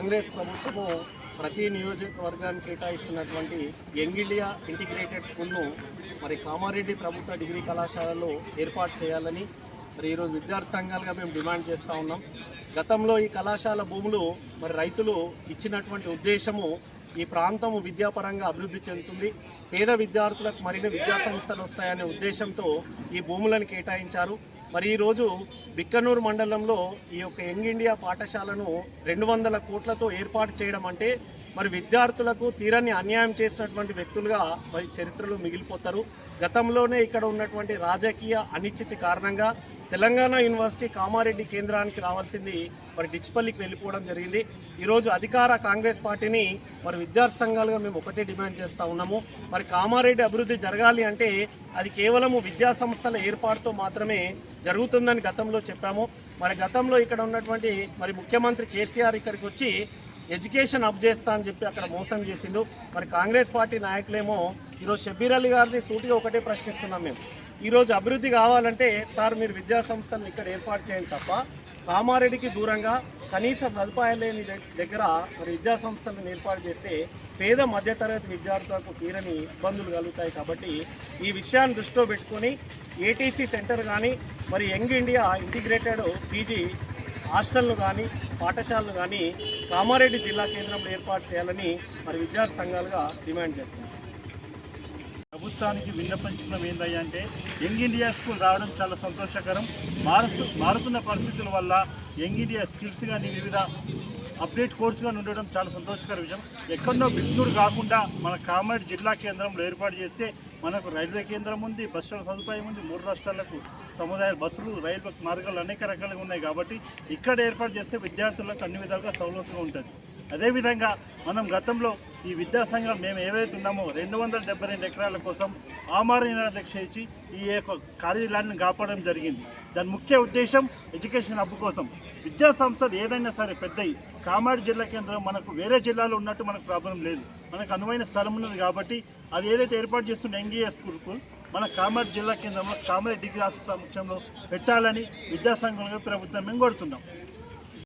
కాంగ్రెస్ ప్రభుత్వము ప్రతి నియోజకవర్గానికి కేటాయిస్తున్నటువంటి యంగ్ ఇండియా ఇంటిగ్రేటెడ్ స్కూల్ను మరి కామారెడ్డి ప్రభుత్వ డిగ్రీ కళాశాలలో ఏర్పాటు చేయాలని మరి ఈరోజు విద్యార్థి సంఘాలుగా మేము డిమాండ్ చేస్తూ ఉన్నాం. గతంలో ఈ కళాశాల భూములు మరి రైతులు ఇచ్చినటువంటి ఉద్దేశము ఈ ప్రాంతము విద్యాపరంగా అభివృద్ధి చెందుతుంది, పేద విద్యార్థులకు మరిన్ని విద్యా సంస్థలు వస్తాయనే ఉద్దేశంతో ఈ భూములను కేటాయించారు. మరి ఈరోజు బిక్కనూరు మండలంలో ఈ యొక్క యంగ్ ఇండియా పాఠశాలను 200 కోట్లతో ఏర్పాటు చేయడం అంటే మరి విద్యార్థులకు తీరని అన్యాయం చేసినటువంటి వ్యక్తులుగా మరి చరిత్రలో మిగిలిపోతారు. గతంలోనే ఇక్కడ ఉన్నటువంటి రాజకీయ అనిశ్చితి కారణంగా తెలంగాణ యూనివర్సిటీ కామారెడ్డి కేంద్రానికి రావాల్సింది మరి డిచ్పల్లికి వెళ్ళిపోవడం జరిగింది. ఈరోజు అధికార కాంగ్రెస్ పార్టీని మరి విద్యార్థి సంఘాలుగా మేము ఒకటే డిమాండ్ చేస్తూ ఉన్నాము. మరి కామారెడ్డి అభివృద్ధి జరగాలి అంటే అది కేవలము విద్యా సంస్థల ఏర్పాటుతో మాత్రమే జరుగుతుందని గతంలో చెప్పాము. మరి గతంలో ఇక్కడ ఉన్నటువంటి మరి ముఖ్యమంత్రి కేసీఆర్ ఇక్కడికి వచ్చి ఎడ్యుకేషన్ అప్ చేస్తా అని చెప్పి అక్కడ మోసం చేసిండు. మరి కాంగ్రెస్ పార్టీ నాయకులేమో ఈరోజు షబ్బీర్ అలీ గారిని సూటిగా ఒకటే ప్రశ్నిస్తున్నాం మేము. ఈరోజు అభివృద్ధి కావాలంటే సార్ మీరు విద్యా సంస్థలను ఇక్కడ ఏర్పాటు చేయండి తప్ప కామారెడ్డికి దూరంగా కనీస సదుపాయాలు లేని దగ్గర మరి విద్యా సంస్థలను ఏర్పాటు చేస్తే పేద మధ్యతరగతి విద్యార్థులకు తీరని ఇబ్బందులు కలుగుతాయి. కాబట్టి ఈ విషయాన్ని దృష్టిలో పెట్టుకొని ఏటీసీ సెంటర్ కానీ మరి యంగ్ ఇండియా ఇంటిగ్రేటెడ్ పీజీ హాస్టల్ను కానీ పాఠశాలలు కానీ కామారెడ్డి జిల్లా కేంద్రంలో ఏర్పాటు చేయాలని మరి విద్యార్థి సంఘాలుగా డిమాండ్ చేస్తున్నాం. ప్రభుత్వానికి విన్నపించడం ఏంటంటే యంగ్ ఇండియా స్కూల్ రావడం చాలా సంతోషకరం. మారుతున్న పరిస్థితుల వల్ల యంగ్ ఇండియా స్కిల్స్ కానీ వివిధ అప్డేట్ కోర్సుగా ఉండడం చాలా సంతోషకర విషయం. ఎక్కడో బిక్నూరు కాకుండా మన కామారెడ్డి జిల్లా కేంద్రంలో ఏర్పాటు చేస్తే మనకు రైల్వే కేంద్రం ఉంది, బస్సుల సదుపాయం ఉంది, 3 రాష్ట్రాలకు సముదాయ బస్సులు రైల్వే మార్గాలు అనేక రకాలుగా ఉన్నాయి. కాబట్టి ఇక్కడ ఏర్పాటు చేస్తే విద్యార్థులకు అన్ని విధాలుగా సౌలభ్యంగా ఉంటుంది. అదేవిధంగా మనం గతంలో ఈ విద్యా సంఘాలు మేము ఏవైతే ఉన్నామో 272 ఎకరాల కోసం ఆమరణ దీక్ష ఇచ్చి ఈ యొక్క ఖాళీ ల్యాండ్ని కాపాడడం జరిగింది. దాని ముఖ్య ఉద్దేశం ఎడ్యుకేషన్ హబ్ కోసం. విద్యా సంస్థలు ఏదైనా సరే పెద్దవి కామారెడ్డి జిల్లా కేంద్రం మనకు వేరే జిల్లాలో ఉన్నట్టు మనకు ప్రాబ్లం లేదు, మనకు అనువైన స్థలం ఉన్నది. కాబట్టి అది ఏదైతే ఏర్పాటు చేస్తున్న ఎంగీఏ స్కూల్కు మన కామారెడ్డి జిల్లా కేంద్రంలో కామారెడ్డి డిగ్రీ సమక్షంలో పెట్టాలని విద్యాసంఘంగా ప్రభుత్వం మేము కోరుతున్నాం.